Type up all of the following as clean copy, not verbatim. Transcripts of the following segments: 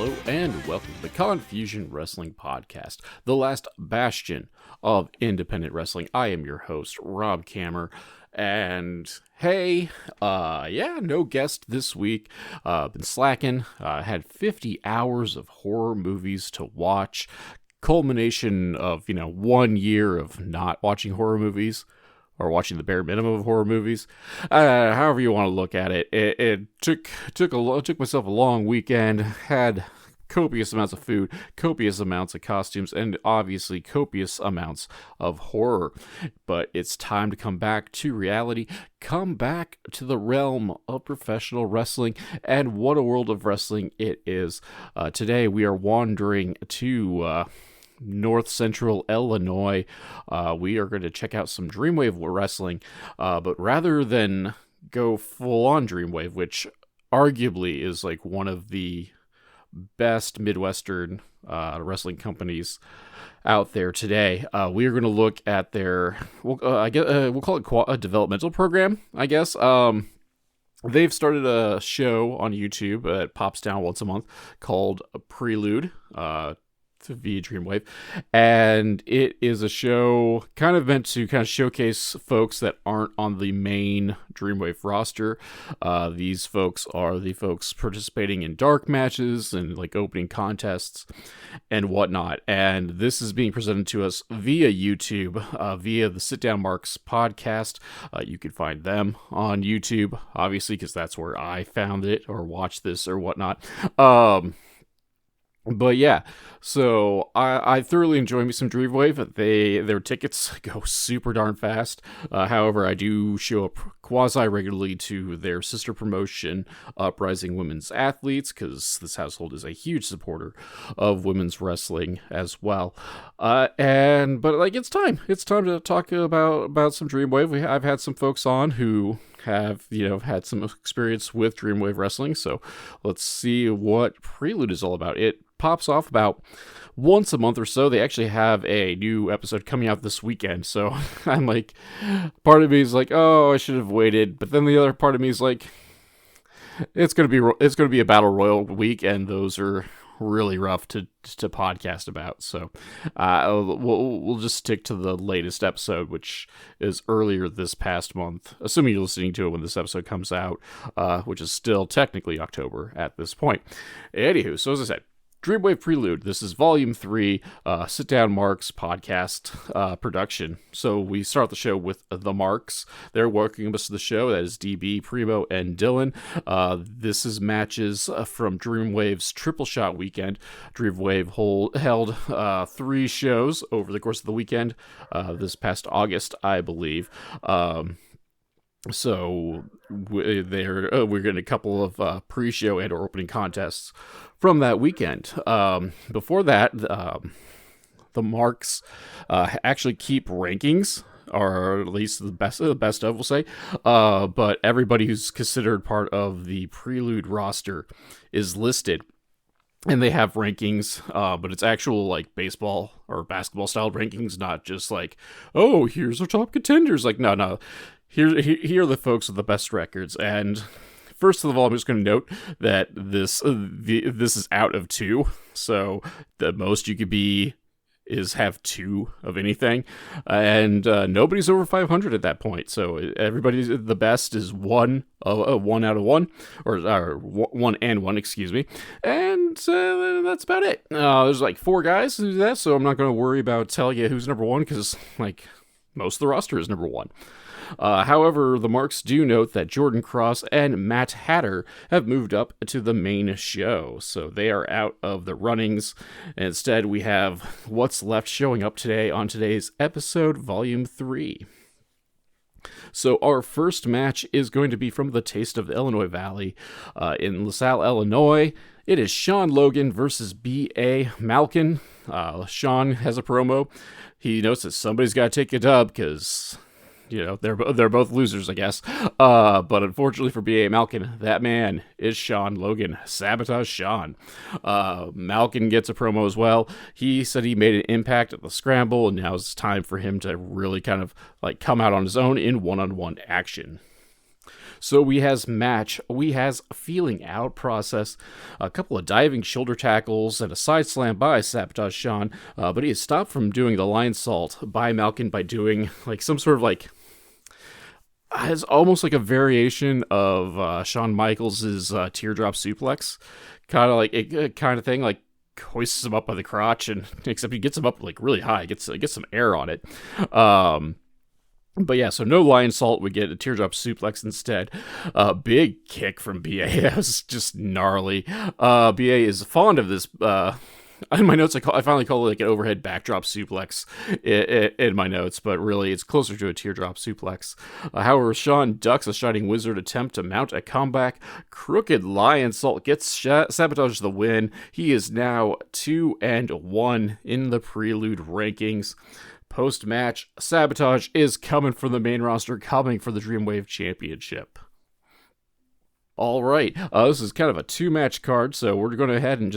Hello and welcome to the Confusion Wrestling Podcast, the last bastion of independent wrestling. I am your host, Rob Kammer, and hey, no guest this week. Been slacking. Had 50 hours of horror movies to watch. Culmination of, 1 year of not watching horror movies, or watching the bare minimum of horror movies. However you want to look at it. It took myself a long weekend, had copious amounts of food, copious amounts of costumes, and obviously copious amounts of horror. But it's time to come back to reality, come back to the realm of professional wrestling, and what a world of wrestling it is. Today we are wandering to North Central Illinois. We are going to check out some Dreamwave Wrestling, but rather than go full on Dreamwave, which arguably is like one of the best Midwestern wrestling companies out there today, we are going to look at their, we'll call it a developmental program, I guess. They've started a show on YouTube that pops down once a month called Prelude, via Dreamwave, and it is a show kind of meant to kind of showcase folks that aren't on the main Dreamwave roster. These folks are the folks participating in dark matches and like opening contests and whatnot, and this is being presented to us via YouTube, via the Sitdown Marks Podcast. You can find them on YouTube, obviously, because that's where I found it or watched this or whatnot. But yeah, so I thoroughly enjoy me some Dreamwave. Their tickets go super darn fast. However, I do show up quasi-regularly to their sister promotion, Uprising Women's Athletes, because this household is a huge supporter of women's wrestling as well. But it's time to talk about some Dreamwave. I've had some folks on who have had some experience with Dreamwave Wrestling, so let's see what Prelude is all about. It pops off about once a month or so. They actually have a new episode coming out this weekend, so I'm like, part of me is like, oh, I should have waited, but then the other part of me is like, it's gonna be a battle royal week, and those are really rough to podcast about, so we'll just stick to the latest episode, which is earlier this past month, assuming you're listening to it when this episode comes out, which is still technically October at this point. Anywho, so as I said, Dreamwave Prelude. This is Volume 3, Sitdown Marks Podcast production. So we start the show with the Marks. They're working us to the show. That is DB, Primo, and Dylan. This is matches from Dreamwave's Triple Shot Weekend. Dreamwave held 3 shows over the course of the weekend, this past August, I believe. So we're getting a couple of pre-show and or opening contests from that weekend. Before that, the Marks actually keep rankings, or at least the best of, we'll say. But everybody who's considered part of the Prelude roster is listed. And they have rankings, but it's actual like baseball or basketball style rankings, not just like, oh, here's our top contenders. Like, no. Here are the folks with the best records. And first of all, I'm just going to note that this is out of 2. So the most you could be is have 2 of anything. And nobody's over 500 at that point. So everybody's the best is 1 out of 1, or 1 and 1, excuse me. And that's about it. There's like 4 guys who do that. So I'm not going to worry about telling you who's number 1, because like most of the roster is number 1. However, the Marks do note that Jordan Cross and Matt Hatter have moved up to the main show, so they are out of the runnings. Instead, we have what's left showing up today on today's episode, Volume 3. So our first match is going to be from the Taste of the Illinois Valley in LaSalle, Illinois. It is Sean Logan versus AB Maklin. Sean has a promo. He notes that somebody's got to take a dub because they're both losers, I guess. But unfortunately for AB Maklin, that man is Sean Logan. Sabotage Sean. Maklin gets a promo as well. He said he made an impact at the scramble, and now it's time for him to really kind of like come out on his own in one-on-one action. So we has match, we has feeling out process, a couple of diving shoulder tackles, and a side slam by Sabotage Sean, but he is stopped from doing the lion salt by Maklin by doing like some sort of like, it's almost like a variation of Shawn Michaels' teardrop suplex, kind of like it kind of thing, like hoists him up by the crotch, and except he gets him up like really high, gets some air on it. But yeah, so no lion salt, we get a teardrop suplex instead. Big kick from BA. That was just gnarly. BA is fond of this. In my notes, I finally call it like an overhead backdrop suplex in my notes, but really it's closer to a teardrop suplex. However, Sean ducks a Shining Wizard attempt to mount a comeback. Crooked Lion Salt gets Sabotage the win. He is now 2-1 in the Prelude rankings. Post-match, Sabotage is coming for the main roster, coming for the Dreamwave Championship. All right, this is kind of a 2-match card, so we're going to head and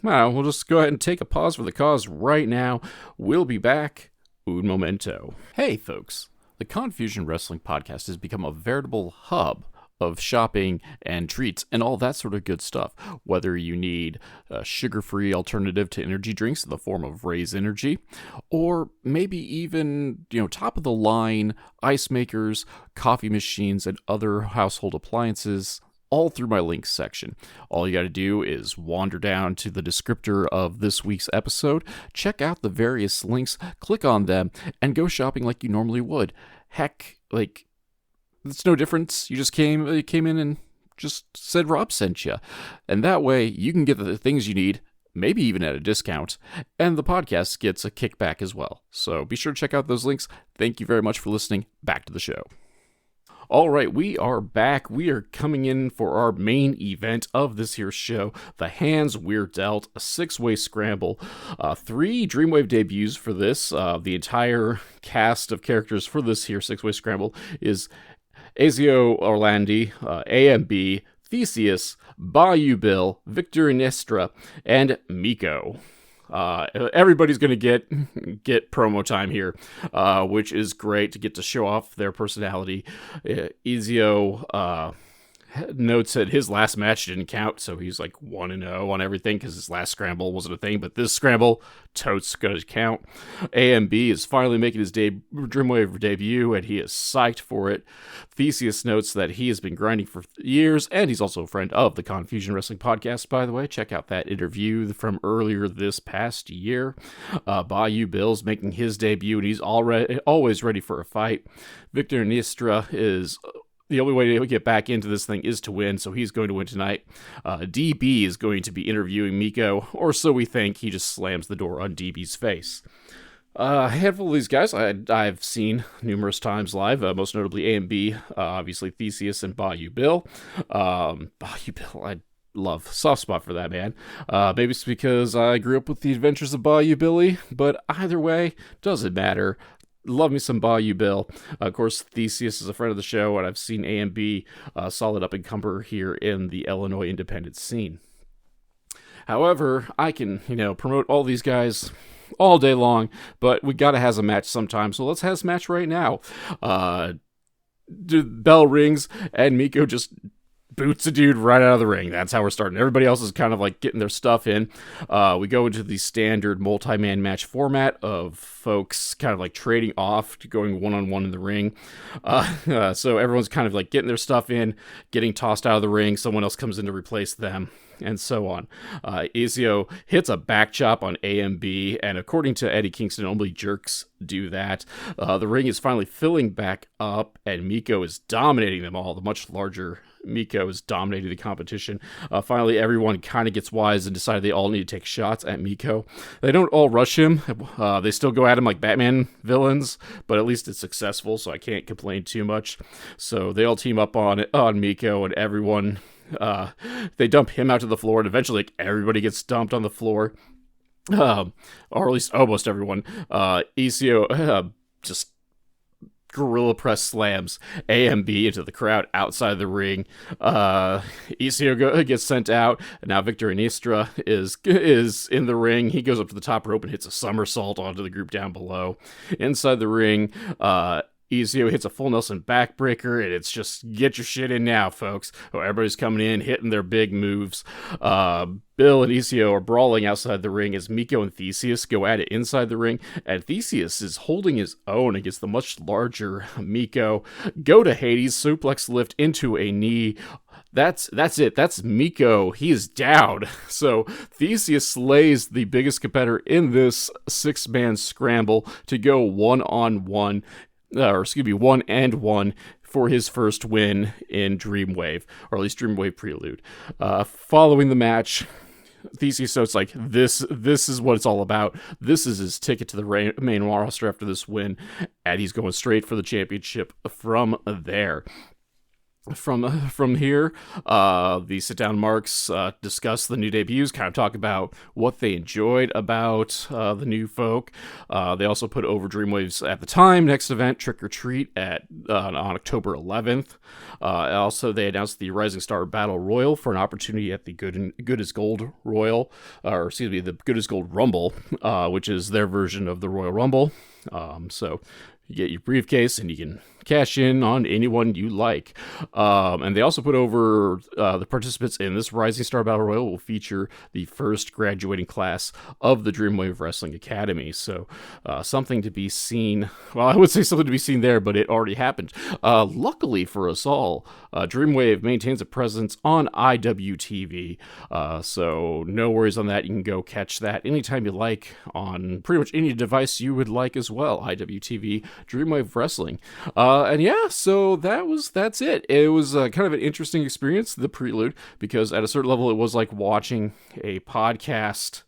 we'll just go ahead and take a pause for the cause right now. We'll be back. Un momento. Hey, folks. The Confusion Wrestling Podcast has become a veritable hub of shopping and treats and all that sort of good stuff. Whether you need a sugar-free alternative to energy drinks in the form of Raise Energy, or maybe even, top-of-the-line ice makers, coffee machines, and other household appliances, all through my links section. All you got to do is wander down to the descriptor of this week's episode, check out the various links, click on them, and go shopping like you normally would. Heck, like, it's no difference. You just came in and just said Rob sent you. And that way, you can get the things you need, maybe even at a discount, and the podcast gets a kickback as well. So be sure to check out those links. Thank you very much for listening. Back to the show. All right, we are back. We are coming in for our main event of this here show, the Hands We're Dealt, a 6-way scramble. 3 Dreamwave debuts for this. The entire cast of characters for this here 6-way scramble is Ezio Orlandi, AMB, Theseus, Bayou Bill, Victor Inestra, and Miko. Everybody's going to get promo time here, which is great to get to show off their personality. Ezio notes that his last match didn't count, so he's like 1-0 on everything because his last scramble wasn't a thing, but this scramble, totes gonna count. AMB is finally making his Dreamwave debut, and he is psyched for it. Theseus notes that he has been grinding for years, and he's also a friend of the Confusion Wrestling Podcast, by the way. Check out that interview from earlier this past year. Bayou Bill's making his debut, and he's always ready for a fight. Victor Nistra is... The only way to get back into this thing is to win, so he's going to win tonight. DB is going to be interviewing Miko, or so we think. He just slams the door on DB's face. A handful of these guys I've seen numerous times live, most notably AMB, obviously Theseus and Bayou Bill. Bayou Bill, I love soft spot for that man. Maybe it's because I grew up with the adventures of Bayou Billy, but either way, doesn't matter. Love me some Bayou Bill. Of course, Theseus is a friend of the show, and I've seen AMB solid up and cumber here in the Illinois independent scene. However, I can, promote all these guys all day long, but we gotta have a match sometime, so let's have this match right now. The bell rings, and Miko just boots a dude right out of the ring. That's how we're starting. Everybody else is kind of like getting their stuff in. We go into the standard multi-man match format of folks kind of like trading off to going one-on-one in the ring. So everyone's kind of like getting their stuff in, getting tossed out of the ring. Someone else comes in to replace them, and so on. Ezio hits a back chop on AMB, and according to Eddie Kingston, only jerks do that. The ring is finally filling back up, and Miko is dominating them all. The much larger Miko is dominating the competition. Finally, everyone kind of gets wise and decide they all need to take shots at Miko. They don't all rush him. They still go at him like Batman villains, but at least it's successful, so I can't complain too much. So they all team up on Miko, and everyone... they dump him out to the floor, and eventually everybody gets dumped on the floor. Or at least almost everyone. Ezio just gorilla press slams AMB into the crowd outside the ring. Ezio gets sent out, and now Victor Inestra is in the ring. He goes up to the top rope and hits a somersault onto the group down below. Inside the ring, Ezio hits a full Nelson backbreaker, and it's just get your shit in now, folks. Oh, everybody's coming in, hitting their big moves. Bill and Ezio are brawling outside the ring as Miko and Theseus go at it inside the ring, and Theseus is holding his own against the much larger Miko. Go to Hades, suplex lift into a knee. That's it. That's Miko. He is down. So Theseus slays the biggest competitor in this 6-man scramble to go 1-on-1. 1-and-1 for his first win in Dreamwave, or at least Dreamwave Prelude. Following the match, Theseus, so it's like, this is what it's all about. This is his ticket to the main roster after this win, and he's going straight for the championship from there. From here, the Sitdown Marks discuss the new debuts, kind of talk about what they enjoyed about the new folk. They also put over Dreamwave's, at the time, next event, Trick or Treat, on October 11th. Also, they announced the Rising Star Battle Royal for an opportunity at the Good as Gold Royal, the Good as Gold Rumble, which is their version of the Royal Rumble. So you get your briefcase and you can cash in on anyone you like. And they also put over the participants in this Rising Star Battle Royal will feature the first graduating class of the Dreamwave Wrestling Academy. So something to be seen. Well, I would say something to be seen there, but it already happened. Luckily for us all, Dreamwave maintains a presence on IWTV. So no worries on that. You can go catch that anytime you like on pretty much any device you would like as well. IWTV, Dreamwave Wrestling. And yeah, so that's it. It was kind of an interesting experience, the Prelude, because at a certain level it was like watching a podcast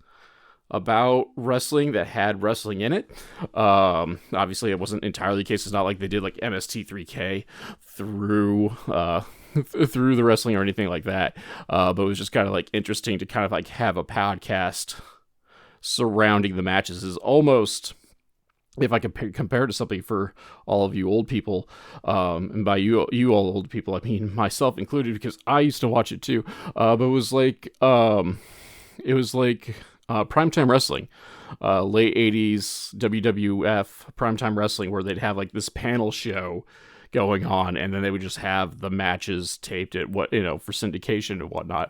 about wrestling that had wrestling in it. Obviously it wasn't entirely the case. It's not like they did like MST3K through the wrestling or anything like that. But it was just kind of like interesting to kind of like have a podcast surrounding the matches. Is almost, if I compare to something for all of you old people, and by you all old people, I mean myself included, because I used to watch it too. But it was like primetime wrestling, late 80s WWF primetime wrestling, where they'd have like this panel show going on, and then they would just have the matches taped at for syndication and whatnot.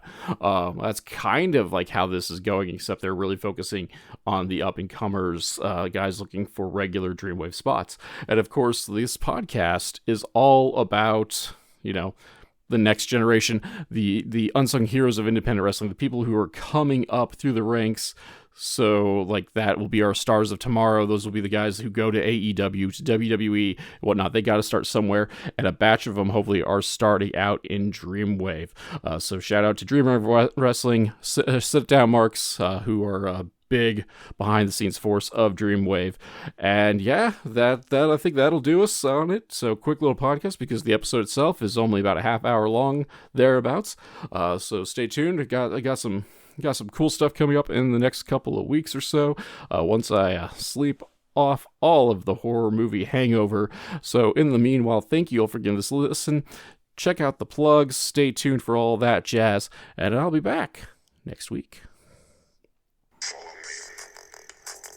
That's kind of like how this is going, except they're really focusing on the up-and-comers, guys looking for regular Dreamwave spots. And of course, this podcast is all about, the next generation, the unsung heroes of independent wrestling, the people who are coming up through the ranks. So, like, that will be our stars of tomorrow. Those will be the guys who go to AEW, to WWE, whatnot. They got to start somewhere, and a batch of them, hopefully, are starting out in Dreamwave. So, shout out to Dreamwave Wrestling, Sitdown Marks, who are a big behind-the-scenes force of Dreamwave. And, yeah, that I think that'll do us on it. So, quick little podcast, because the episode itself is only about a half hour long, thereabouts. So, stay tuned. I got some cool stuff coming up in the next couple of weeks or so, once I sleep off all of the horror movie hangover. So in the meanwhile, thank you all for giving this a listen. Check out the plugs, stay tuned for all that jazz, and I'll be back next week.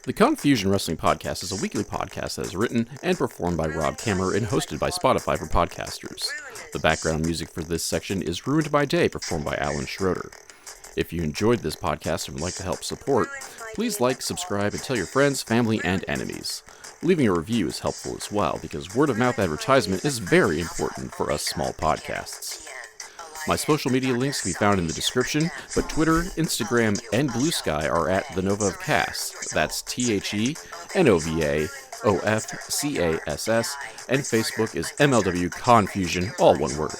The Confusion Wrestling Podcast is a weekly podcast that is written and performed by Rob Kammer and hosted by Spotify for podcasters. The background music for this section is Ruined by Day, performed by Alan Schroeder. If you enjoyed this podcast and would like to help support, please like, subscribe, and tell your friends, family, and enemies. Leaving a review is helpful as well, because word-of-mouth advertisement is very important for us small podcasts. My social media links can be found in the description, but Twitter, Instagram, and Blue Sky are at The Nova of Cass. That's TheNovaofCass, and Facebook is MLW Confusion, all one word.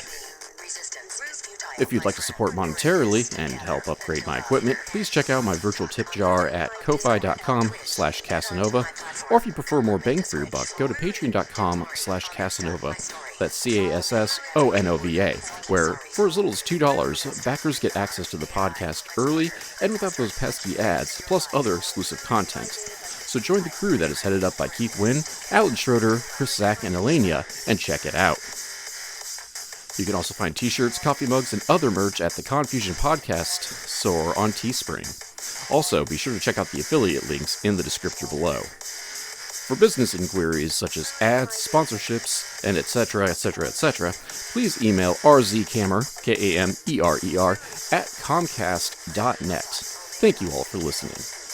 If you'd like to support monetarily and help upgrade my equipment, please check out my virtual tip jar at ko-fi.com/Casanova, or if you prefer more bang for your buck, go to patreon.com/Casanova, that's CASSONOVA, where for as little as $2, backers get access to the podcast early and without those pesky ads, plus other exclusive content. So join the crew that is headed up by Keith Wynn, Alan Schroeder, Chris Zach, and Elenia, and check it out. You can also find t-shirts, coffee mugs, and other merch at the Confusion Podcast store on Teespring. Also, be sure to check out the affiliate links in the description below. For business inquiries such as ads, sponsorships, and etc., please email rzkamer, Kamer, at comcast.net. Thank you all for listening.